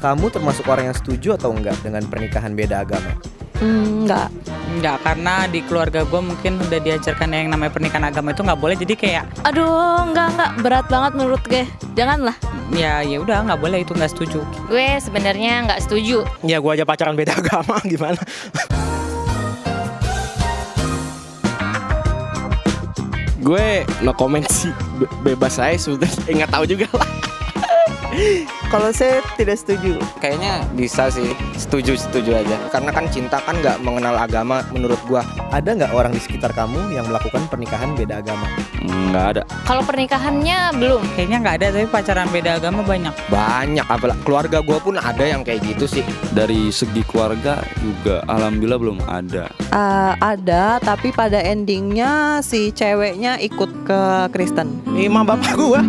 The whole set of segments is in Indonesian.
Kamu termasuk orang yang setuju atau enggak dengan pernikahan beda agama? Enggak. Enggak, karena di keluarga gue mungkin udah diajarkan yang namanya pernikahan agama itu nggak boleh, jadi kayak Aduh, enggak. Berat banget menurut gue. Janganlah. ya udah nggak boleh, itu nggak setuju. Gue sebenarnya nggak setuju. Ya gue aja pacaran beda agama gimana? Gue no comment sih, bebas aja sudah, nggak tahu juga lah. Kalau saya tidak setuju. Kayaknya bisa sih, setuju aja. Karena kan cinta kan nggak mengenal agama menurut gua. Ada nggak orang di sekitar kamu yang melakukan pernikahan beda agama? Nggak ada. Kalau pernikahannya belum. Kayaknya nggak ada, tapi pacaran beda agama banyak. Banyak, apalagi keluarga gua pun ada yang kayak gitu sih. Dari segi keluarga juga alhamdulillah belum ada. Ada, tapi pada endingnya si ceweknya ikut ke Kristen. Ini mah bapak gua.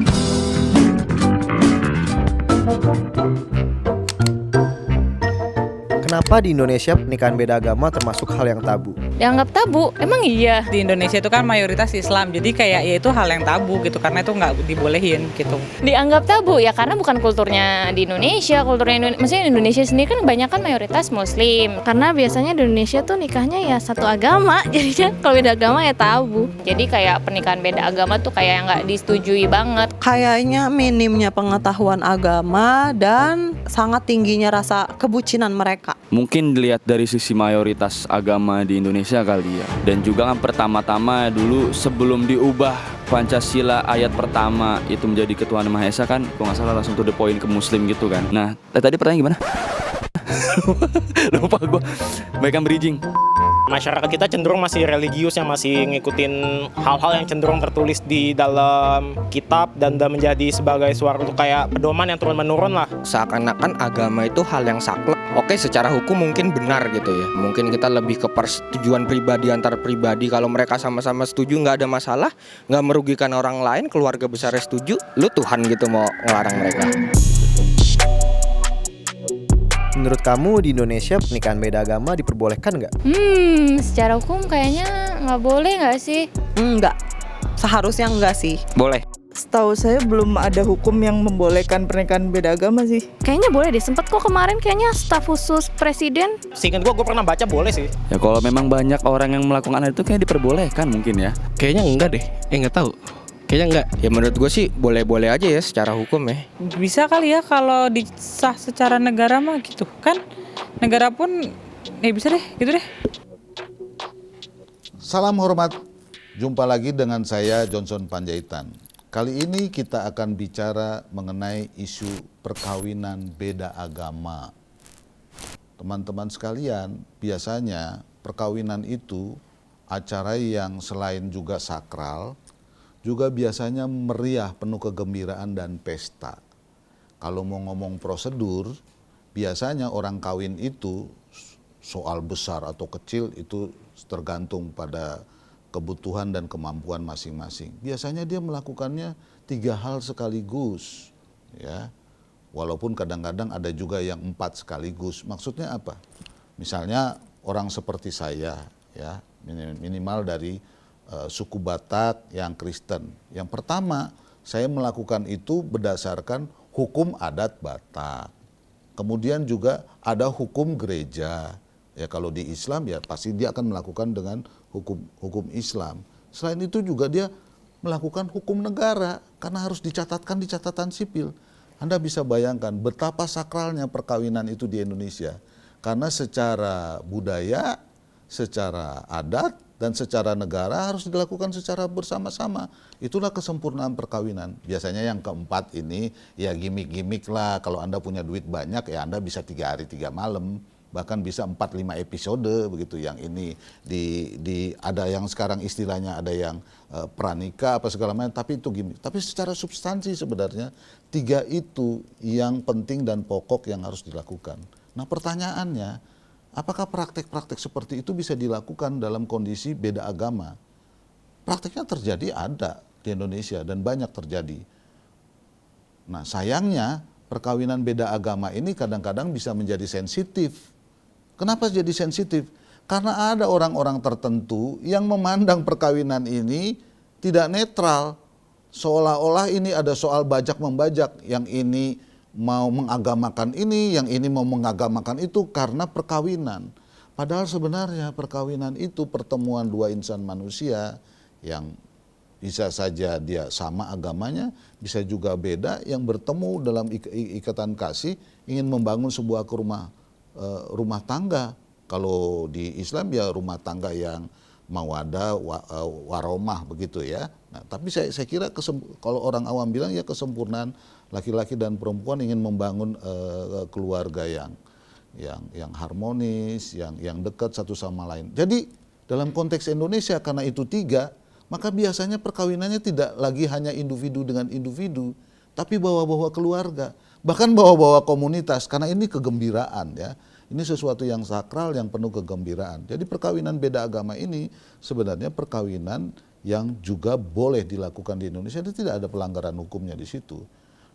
Kenapa di Indonesia pernikahan beda agama termasuk hal yang tabu? Dianggap tabu, emang iya. Di Indonesia itu kan mayoritas Islam, jadi kayak ya itu hal yang tabu gitu, karena itu nggak dibolehin gitu. Dianggap tabu ya karena bukan kulturnya di Indonesia. Maksudnya Indonesia sendiri kan kebanyakan mayoritas Muslim. Karena biasanya di Indonesia tuh nikahnya ya satu agama. Jadinya kalau beda agama ya tabu. Jadi kayak pernikahan beda agama tuh kayak nggak disetujui banget. Kayaknya minimnya pengetahuan agama dan sangat tingginya rasa kebucinan mereka. Mungkin dilihat dari sisi mayoritas agama di Indonesia kali ya. Dan juga kan pertama-tama dulu sebelum diubah Pancasila ayat pertama itu menjadi ketuhanan Maha Esa kan, kalau nggak salah langsung to the point ke Muslim gitu kan. Nah, tadi pertanyaan gimana? Lupa gue. Baikkan bridging. Masyarakat kita cenderung masih religius, yang masih ngikutin hal-hal yang cenderung tertulis di dalam kitab dan menjadi sebagai suatu kayak pedoman yang turun-menurun lah. Seakan-akan agama itu hal yang saklek. Oke, secara hukum mungkin benar gitu ya. Mungkin kita lebih ke persetujuan pribadi antar pribadi. Kalau mereka sama-sama setuju nggak ada masalah, nggak merugikan orang lain, keluarga besarnya setuju, lu Tuhan gitu mau ngelarang mereka. Menurut kamu di Indonesia pernikahan beda agama diperbolehkan nggak? Secara hukum kayaknya nggak boleh nggak sih? Enggak. Seharusnya enggak sih. Boleh. Setahu saya belum ada hukum yang membolehkan pernikahan beda agama sih. Kayaknya boleh deh. Sempet kok kemarin kayaknya staf khusus presiden. Seingat gue pernah baca boleh sih. Ya kalau memang banyak orang yang melakukan hal itu kayak diperbolehkan mungkin ya. Kayaknya enggak deh. Nggak tahu. Kayaknya enggak. Ya menurut gue sih boleh-boleh aja ya secara hukum ya. Bisa kali ya kalau disah secara negara mah gitu kan. Negara pun bisa deh, gitu deh. Salam hormat, jumpa lagi dengan saya Johnson Panjaitan. Kali ini kita akan bicara mengenai isu perkawinan beda agama. Teman-teman sekalian, biasanya perkawinan itu acara yang selain juga sakral, juga biasanya meriah, penuh kegembiraan dan pesta. Kalau mau ngomong prosedur, biasanya orang kawin itu soal besar atau kecil itu tergantung pada kebutuhan dan kemampuan masing-masing. Biasanya dia melakukannya 3 hal sekaligus, ya. Walaupun kadang-kadang ada juga yang 4 sekaligus. Maksudnya apa? Misalnya orang seperti saya, ya, minimal dari suku Batak yang Kristen. Yang pertama, saya melakukan itu berdasarkan hukum adat Batak. Kemudian juga ada hukum gereja. Ya kalau di Islam ya pasti dia akan melakukan dengan hukum Islam. Selain itu juga dia melakukan hukum negara karena harus dicatatkan di catatan sipil. Anda bisa bayangkan betapa sakralnya perkawinan itu di Indonesia. Karena secara budaya, secara adat, dan secara negara harus dilakukan secara bersama-sama. Itulah kesempurnaan perkawinan. Biasanya yang keempat ini ya gimmick-gimmick lah. Kalau Anda punya duit banyak ya Anda bisa 3 hari 3 malam. Bahkan bisa 4-5 episode begitu. Yang ini ada yang sekarang istilahnya ada yang pranikah apa segala macam. Tapi itu gimmick. Tapi secara substansi sebenarnya 3 itu yang penting dan pokok yang harus dilakukan. Nah pertanyaannya, apakah praktek-praktek seperti itu bisa dilakukan dalam kondisi beda agama? Prakteknya terjadi ada di Indonesia dan banyak terjadi. Nah sayangnya perkawinan beda agama ini kadang-kadang bisa menjadi sensitif. Kenapa jadi sensitif? Karena ada orang-orang tertentu yang memandang perkawinan ini tidak netral. Seolah-olah ini ada soal bajak-membajak, yang ini mau mengagamakan ini, yang ini mau mengagamakan itu karena perkawinan. Padahal sebenarnya perkawinan itu pertemuan dua insan manusia yang bisa saja dia sama agamanya, bisa juga beda, yang bertemu dalam ikatan kasih ingin membangun sebuah rumah tangga. Kalau di Islam ya rumah tangga yang mawadah, waromah begitu ya. Nah, tapi saya kira kalau orang awam bilang ya kesempurnaan laki-laki dan perempuan ingin membangun keluarga yang harmonis, yang dekat satu sama lain. Jadi dalam konteks Indonesia karena itu tiga, maka biasanya perkawinannya tidak lagi hanya individu dengan individu, tapi bawa-bawa keluarga, bahkan bawa-bawa komunitas, karena ini kegembiraan ya. Ini sesuatu yang sakral, yang penuh kegembiraan. Jadi perkawinan beda agama ini sebenarnya perkawinan yang juga boleh dilakukan di Indonesia, itu tidak ada pelanggaran hukumnya di situ.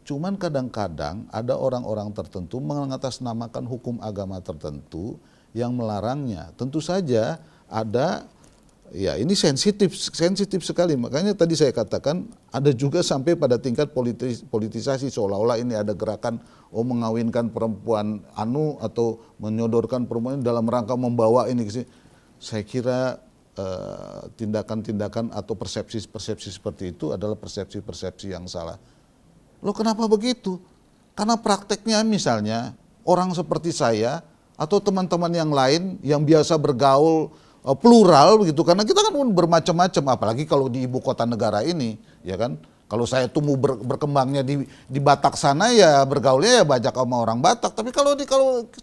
Cuman kadang-kadang ada orang-orang tertentu mengatasnamakan hukum agama tertentu yang melarangnya. Tentu saja ada, ya ini sensitif sekali. Makanya tadi saya katakan ada juga sampai pada tingkat politisasi, seolah-olah ini ada gerakan mengawinkan perempuan atau menyodorkan perempuan dalam rangka membawa ini ke sini. Saya kira tindakan-tindakan atau persepsi-persepsi seperti itu adalah persepsi-persepsi yang salah. Loh kenapa begitu? Karena prakteknya misalnya orang seperti saya atau teman-teman yang lain yang biasa bergaul plural begitu, karena kita kan bermacam-macam, apalagi kalau di ibu kota negara ini, ya kan. Kalau saya tumbuh berkembangnya di Batak sana ya bergaulnya ya banyak sama orang Batak, tapi kalau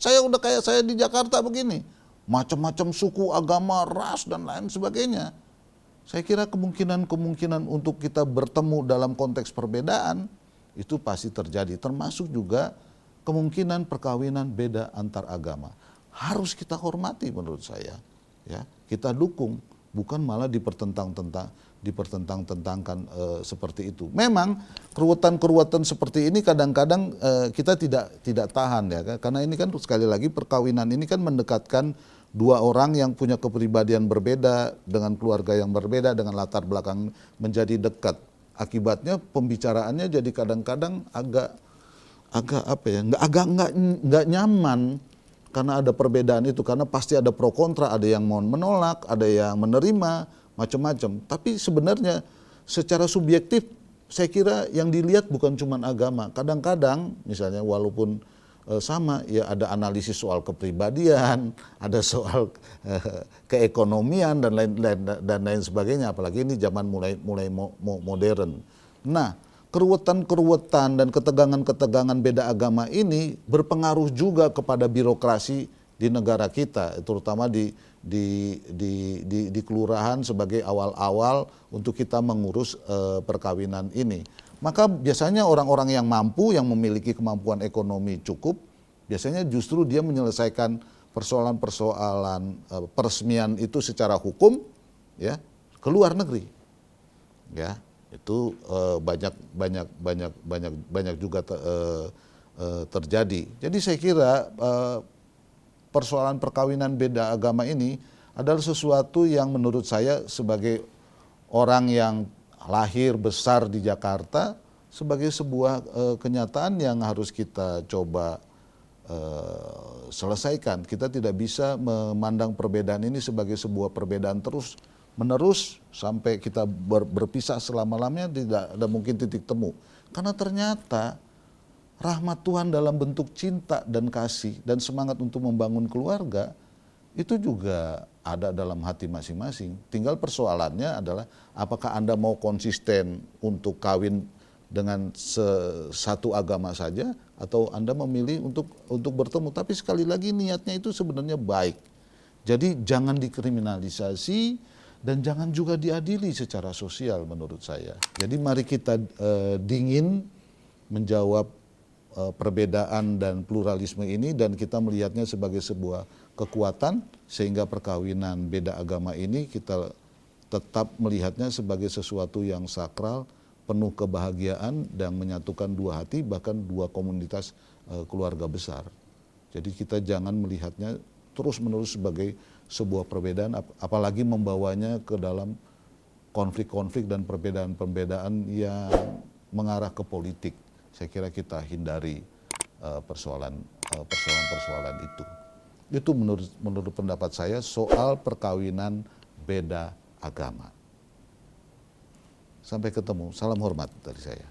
saya udah kayak saya di Jakarta begini, macam-macam suku, agama, ras dan lain sebagainya. Saya kira kemungkinan untuk kita bertemu dalam konteks perbedaan itu pasti terjadi, termasuk juga kemungkinan perkawinan beda antar agama. Harus kita hormati menurut saya. Ya, kita dukung, bukan malah dipertentangkan seperti itu. Memang keruwetan seperti ini kadang-kadang kita tidak tahan ya, karena ini kan sekali lagi perkawinan ini kan mendekatkan dua orang yang punya kepribadian berbeda dengan keluarga yang berbeda dengan latar belakang menjadi dekat. Akibatnya pembicaraannya jadi kadang-kadang agak nggak nyaman. Karena ada perbedaan itu, karena pasti ada pro kontra, ada yang mau menolak, ada yang menerima, macam-macam. Tapi sebenarnya secara subjektif saya kira yang dilihat bukan cuma agama. Kadang-kadang misalnya walaupun sama ya ada analisis soal kepribadian, ada soal keekonomian dan lain sebagainya. Apalagi ini zaman mulai modern. Nah, keruwetan dan ketegangan beda agama ini berpengaruh juga kepada birokrasi di negara kita, terutama di kelurahan sebagai awal-awal untuk kita mengurus perkawinan ini. Maka biasanya orang-orang yang mampu, yang memiliki kemampuan ekonomi cukup, biasanya justru dia menyelesaikan persoalan-persoalan peresmian itu secara hukum ya ke luar negeri. Ya. Itu banyak juga terjadi. Jadi saya kira persoalan perkawinan beda agama ini adalah sesuatu yang menurut saya sebagai orang yang lahir besar di Jakarta sebagai sebuah kenyataan yang harus kita coba selesaikan. Kita tidak bisa memandang perbedaan ini sebagai sebuah perbedaan terus menerus sampai kita berpisah selama-lamanya, tidak ada mungkin titik temu. Karena ternyata rahmat Tuhan dalam bentuk cinta dan kasih dan semangat untuk membangun keluarga itu juga ada dalam hati masing-masing. Tinggal persoalannya adalah apakah Anda mau konsisten untuk kawin dengan satu agama saja atau Anda memilih untuk bertemu. Tapi sekali lagi niatnya itu sebenarnya baik. Jadi jangan dikriminalisasi dan jangan juga diadili secara sosial menurut saya. Jadi mari kita dingin menjawab perbedaan dan pluralisme ini dan kita melihatnya sebagai sebuah kekuatan sehingga perkawinan beda agama ini kita tetap melihatnya sebagai sesuatu yang sakral, penuh kebahagiaan dan menyatukan dua hati bahkan dua komunitas keluarga besar. Jadi kita jangan melihatnya terus-menerus sebagai sebuah perbedaan, apalagi membawanya ke dalam konflik-konflik dan perbedaan-perbedaan yang mengarah ke politik. Saya kira kita hindari. persoalan itu. Itu menurut pendapat saya soal perkawinan beda agama. Sampai ketemu, salam hormat dari saya.